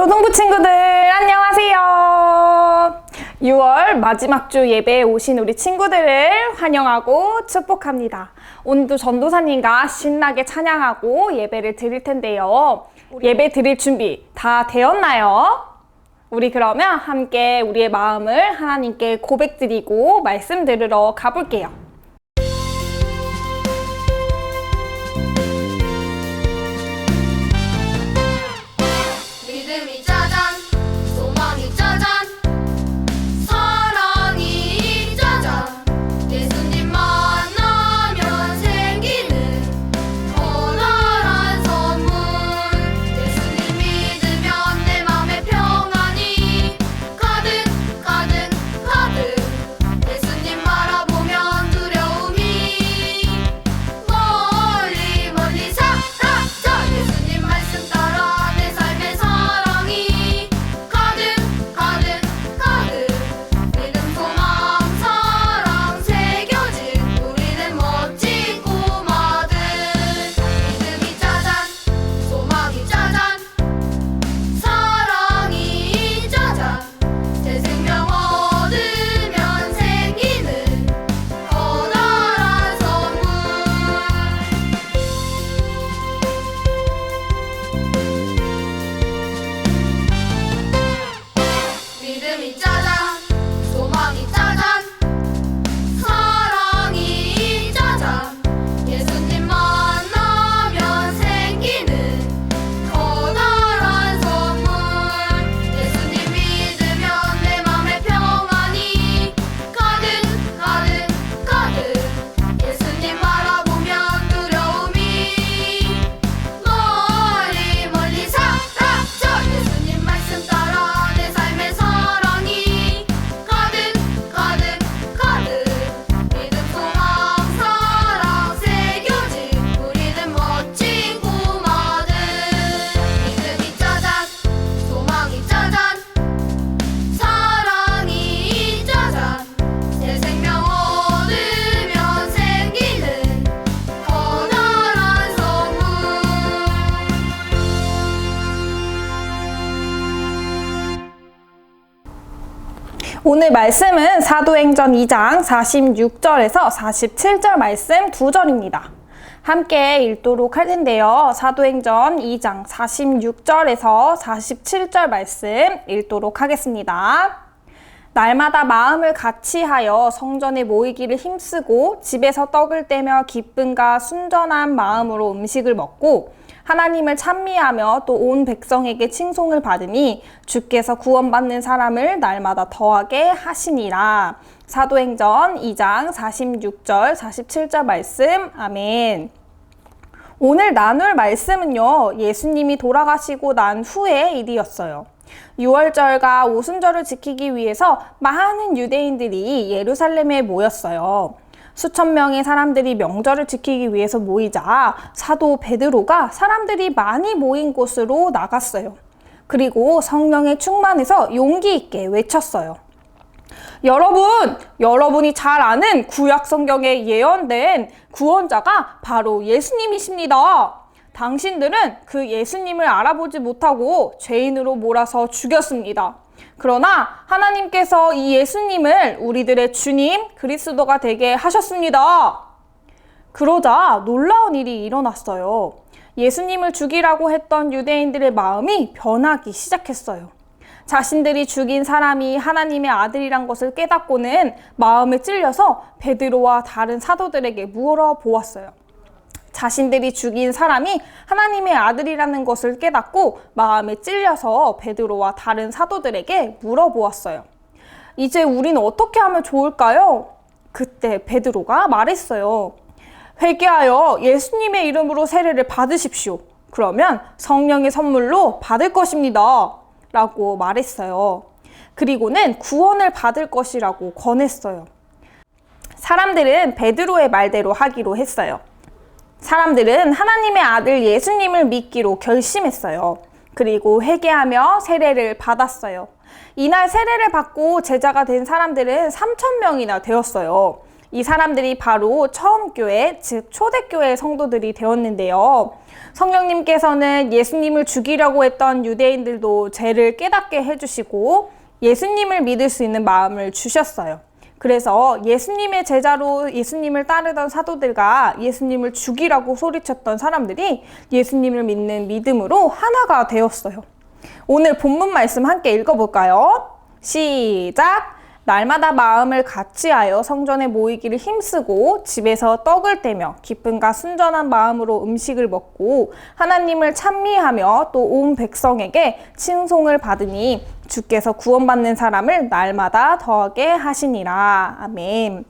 초등부 친구들 안녕하세요. 6월 마지막 주 예배에 오신 우리 친구들을 환영하고 축복합니다. 오늘도 전도사님과 신나게 찬양하고 예배를 드릴 텐데요. 예배 드릴 준비 다 되었나요? 우리 그러면 함께 우리의 마음을 하나님께 고백드리고 말씀 들으러 가볼게요. 믿음이 짜잔, 소망이 짜잔, 사랑이 짜잔. 예수님 만나면 생기는 커다란 선물. 예수님 믿으면 내 맘에 평안이 가득 가득 가득. 예수님 바라보면 두려움이 멀리 멀리 사라져. 예수님 말씀 따라 내 삶의 사랑이 가득 가득 가득. 믿음 소망 사랑 새겨진 우리는 멋진 꼬마들. 믿음이 짜잔, 소망이 짜잔, 사랑이 짜잔. 새 생명 얻으면 생기는 커다란 선물. 믿음이 짜잔, 소망이 짜잔, 사랑이 짜잔. 예수님 만나면 생기는 커다란 선물. 예수님 믿으면 내 맘에 평안이 가득 가득 가득. 예수님 바라보면 두려움이 멀리 멀리 사라져. 예수님 말씀 따라 내 삶의 사랑이 가득 가득 가득. 믿음 소망 사랑 새겨진 우리는 멋진 꼬마들. 믿음이 짜잔, 소망이 짜잔, 사랑이 짜잔. 새 생명 얻으면 생기는 커다란 선물. 오늘 말씀은 사도행전 2장 46절에서 47절 말씀 2절입니다. 함께 읽도록 할 텐데요. 사도행전 2장 46절에서 47절 말씀 읽도록 하겠습니다. 날마다 마음을 같이하여 성전에 모이기를 힘쓰고 집에서 떡을 떼며 기쁨과 순전한 마음으로 음식을 먹고 하나님을 찬미하며 또 온 백성에게 칭송을 받으니 주께서 구원받는 사람을 날마다 더하게 하시니라. 사도행전 2장 46절 47절 말씀. 아멘. 오늘 나눌 말씀은요, 예수님이 돌아가시고 난 후의 일이었어요. 유월절과 오순절을 지키기 위해서 많은 유대인들이 예루살렘에 모였어요. 수천 명의 사람들이 명절을 지키기 위해서 모이자 사도 베드로가 사람들이 많이 모인 곳으로 나갔어요. 그리고 성령에 충만해서 용기 있게 외쳤어요. 여러분이 잘 아는 구약 성경에 예언된 구원자가 바로 예수님이십니다. 당신들은 그 예수님을 알아보지 못하고 죄인으로 몰아서 죽였습니다. 그러나 하나님께서 이 예수님을 우리들의 주님 그리스도가 되게 하셨습니다. 그러자 놀라운 일이 일어났어요. 예수님을 죽이라고 했던 유대인들의 마음이 변하기 시작했어요. 자신들이 죽인 사람이 하나님의 아들이란 것을 깨닫고는 마음에 찔려서 베드로와 다른 사도들에게 물어보았어요. 자신들이 죽인 사람이 하나님의 아들이라는 것을 깨닫고 마음에 찔려서 베드로와 다른 사도들에게 물어보았어요. 이제 우리는 어떻게 하면 좋을까요? 그때 베드로가 말했어요. 회개하여 예수님의 이름으로 세례를 받으십시오. 그러면 성령의 선물로 받을 것입니다. 라고 말했어요. 그리고는 구원을 받을 것이라고 권했어요. 사람들은 베드로의 말대로 하기로 했어요. 사람들은 하나님의 아들 예수님을 믿기로 결심했어요. 그리고 회개하며 세례를 받았어요. 이날 세례를 받고 제자가 된 사람들은 3,000명이나 되었어요. 이 사람들이 바로 처음 교회, 즉 초대교회 성도들이 되었는데요. 성령님께서는 예수님을 죽이려고 했던 유대인들도 죄를 깨닫게 해주시고 예수님을 믿을 수 있는 마음을 주셨어요. 그래서 예수님의 제자로 예수님을 따르던 사도들과 예수님을 죽이라고 소리쳤던 사람들이 예수님을 믿는 믿음으로 하나가 되었어요. 오늘 본문 말씀 함께 읽어볼까요? 시작! 날마다 마음을 같이하여 성전에 모이기를 힘쓰고 집에서 떡을 떼며 기쁨과 순전한 마음으로 음식을 먹고 하나님을 찬미하며 또 온 백성에게 칭송을 받으니 주께서 구원받는 사람을 날마다 더하게 하시니라. 아멘.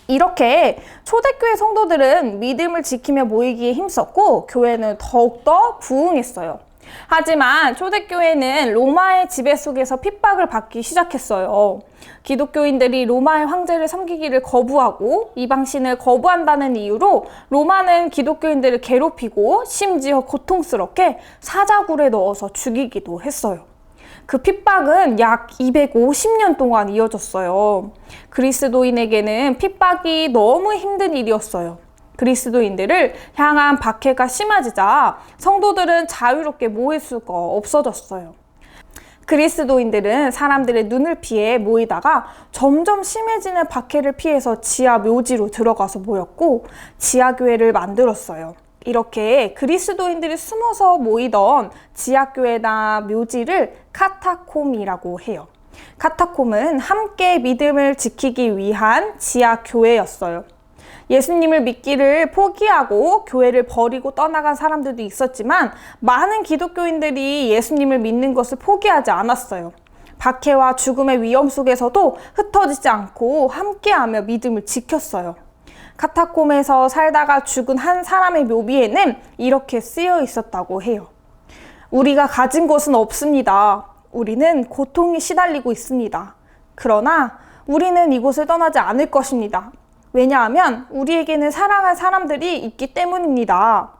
이렇게 초대교회 성도들은 믿음을 지키며 모이기에 힘썼고 교회는 더욱더 부흥했어요. 하지만 초대교회는 로마의 지배 속에서 핍박을 받기 시작했어요. 기독교인들이 로마의 황제를 섬기기를 거부하고 이방신을 거부한다는 이유로 로마는 기독교인들을 괴롭히고 심지어 고통스럽게 사자굴에 넣어서 죽이기도 했어요. 그 핍박은 약 250년 동안 이어졌어요. 그리스도인에게는 핍박이 너무 힘든 일이었어요. 그리스도인들을 향한 박해가 심해지자 성도들은 자유롭게 모일 수가 없어졌어요. 그리스도인들은 사람들의 눈을 피해 모이다가 점점 심해지는 박해를 피해서 지하 묘지로 들어가서 모였고 지하교회를 만들었어요. 이렇게 그리스도인들이 숨어서 모이던 지하교회나 묘지를 카타콤이라고 해요. 카타콤은 함께 믿음을 지키기 위한 지하교회였어요. 예수님을 믿기를 포기하고 교회를 버리고 떠나간 사람들도 있었지만 많은 기독교인들이 예수님을 믿는 것을 포기하지 않았어요. 박해와 죽음의 위험 속에서도 흩어지지 않고 함께하며 믿음을 지켰어요. 카타콤에서 살다가 죽은 한 사람의 묘비에는 이렇게 쓰여 있었다고 해요. 우리가 가진 것은 없습니다. 우리는 고통에 시달리고 있습니다. 그러나 우리는 이곳을 떠나지 않을 것입니다. 왜냐하면 우리에게는 사랑할 사람들이 있기 때문입니다.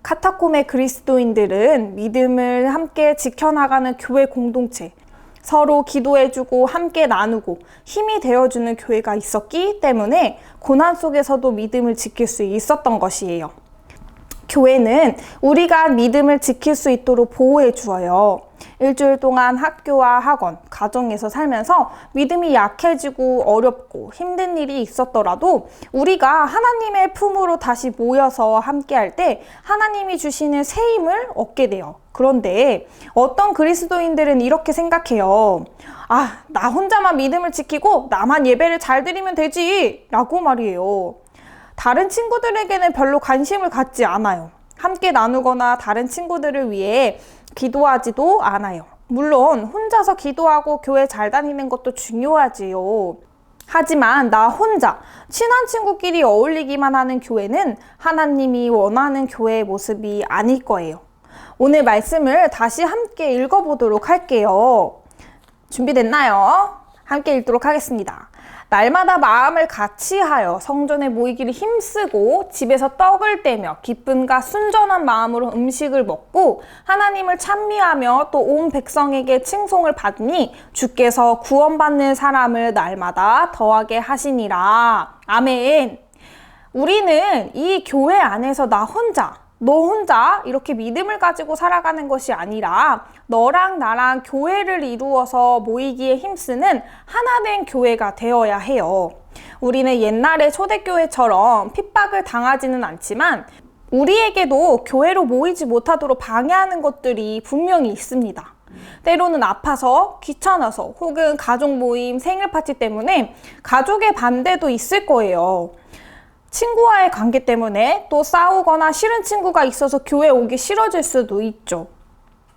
카타콤의 그리스도인들은 믿음을 함께 지켜나가는 교회 공동체, 서로 기도해주고 함께 나누고 힘이 되어주는 교회가 있었기 때문에 고난 속에서도 믿음을 지킬 수 있었던 것이에요. 교회는 우리가 믿음을 지킬 수 있도록 보호해 주어요. 일주일 동안 학교와 학원, 가정에서 살면서 믿음이 약해지고 어렵고 힘든 일이 있었더라도 우리가 하나님의 품으로 다시 모여서 함께 할 때 하나님이 주시는 새 힘을 얻게 돼요. 그런데 어떤 그리스도인들은 이렇게 생각해요. 나 혼자만 믿음을 지키고 나만 예배를 잘 드리면 되지 라고 말이에요. 다른 친구들에게는 별로 관심을 갖지 않아요. 함께 나누거나 다른 친구들을 위해 기도하지도 않아요. 물론 혼자서 기도하고 교회 잘 다니는 것도 중요하지요. 하지만 나 혼자 친한 친구끼리 어울리기만 하는 교회는 하나님이 원하는 교회의 모습이 아닐 거예요. 오늘 말씀을 다시 함께 읽어보도록 할게요. 준비됐나요? 함께 읽도록 하겠습니다. 날마다 마음을 같이하여 성전에 모이기를 힘쓰고 집에서 떡을 떼며 기쁨과 순전한 마음으로 음식을 먹고 하나님을 찬미하며 또 온 백성에게 칭송을 받으니 주께서 구원받는 사람을 날마다 더하게 하시니라. 아멘. 우리는 이 교회 안에서 너 혼자 이렇게 믿음을 가지고 살아가는 것이 아니라 너랑 나랑 교회를 이루어서 모이기에 힘쓰는 하나된 교회가 되어야 해요. 우리는 옛날의 초대교회처럼 핍박을 당하지는 않지만 우리에게도 교회로 모이지 못하도록 방해하는 것들이 분명히 있습니다. 때로는 아파서, 귀찮아서, 혹은 가족 모임, 생일 파티 때문에 가족의 반대도 있을 거예요. 친구와의 관계 때문에 또 싸우거나 싫은 친구가 있어서 교회 오기 싫어질 수도 있죠.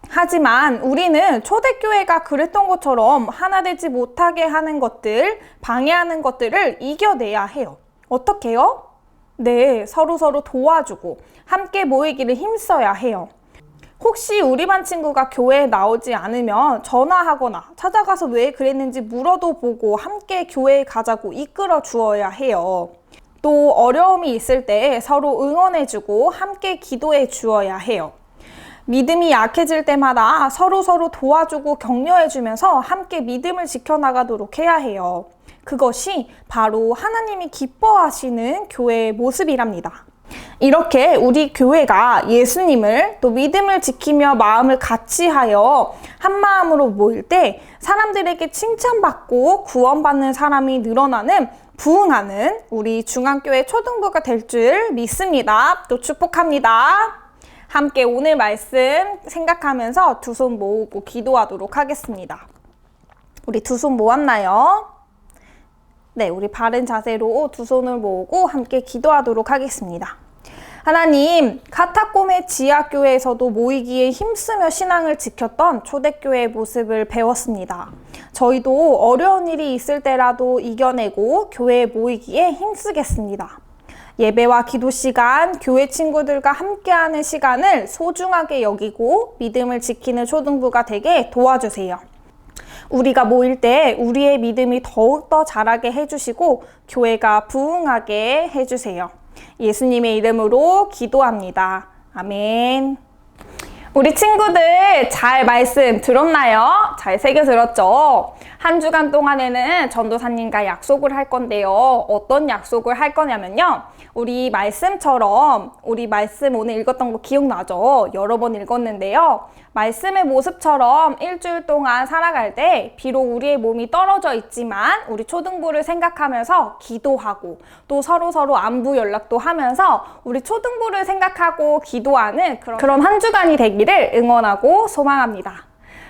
하지만 우리는 초대교회가 그랬던 것처럼 하나 되지 못하게 하는 것들, 방해하는 것들을 이겨내야 해요. 어떻게요? 네, 서로 도와주고 함께 모이기를 힘써야 해요. 혹시 우리 반 친구가 교회에 나오지 않으면 전화하거나 찾아가서 왜 그랬는지 물어도 보고 함께 교회에 가자고 이끌어 주어야 해요. 또 어려움이 있을 때 서로 응원해주고 함께 기도해 주어야 해요. 믿음이 약해질 때마다 서로 도와주고 격려해주면서 함께 믿음을 지켜나가도록 해야 해요. 그것이 바로 하나님이 기뻐하시는 교회의 모습이랍니다. 이렇게 우리 교회가 예수님을 또 믿음을 지키며 마음을 같이하여 한 마음으로 모일 때 사람들에게 칭찬받고 구원받는 사람이 늘어나는 부흥하는 우리 중앙교회 초등부가 될 줄 믿습니다. 또 축복합니다. 함께 오늘 말씀 생각하면서 두 손 모으고 기도하도록 하겠습니다. 우리 두 손 모았나요? 네, 우리 바른 자세로 두 손을 모으고 함께 기도하도록 하겠습니다. 하나님, 카타콤의 지하교회에서도 모이기에 힘쓰며 신앙을 지켰던 초대교회의 모습을 배웠습니다. 저희도 어려운 일이 있을 때라도 이겨내고 교회에 모이기에 힘쓰겠습니다. 예배와 기도 시간, 교회 친구들과 함께하는 시간을 소중하게 여기고 믿음을 지키는 초등부가 되게 도와주세요. 우리가 모일 때 우리의 믿음이 더욱더 자라게 해주시고 교회가 부흥하게 해주세요. 예수님의 이름으로 기도합니다. 아멘. 우리 친구들 잘 말씀 들었나요? 잘 새겨 들었죠? 한 주간 동안에는 전도사님과 약속을 할 건데요. 어떤 약속을 할 거냐면요. 우리 말씀처럼 우리 말씀 오늘 읽었던 거 기억나죠? 여러 번 읽었는데요. 말씀의 모습처럼 일주일 동안 살아갈 때 비록 우리의 몸이 떨어져 있지만 우리 초등부를 생각하면서 기도하고 또 서로 안부 연락도 하면서 우리 초등부를 생각하고 기도하는 그런 한 주간이 되기를 응원하고 소망합니다.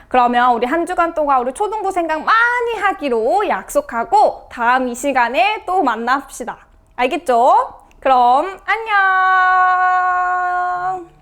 그러면 우리 한 주간 동안 우리 초등부 생각 많이 하기로 약속하고 다음 이 시간에 또 만납시다. 알겠죠? 그럼 안녕.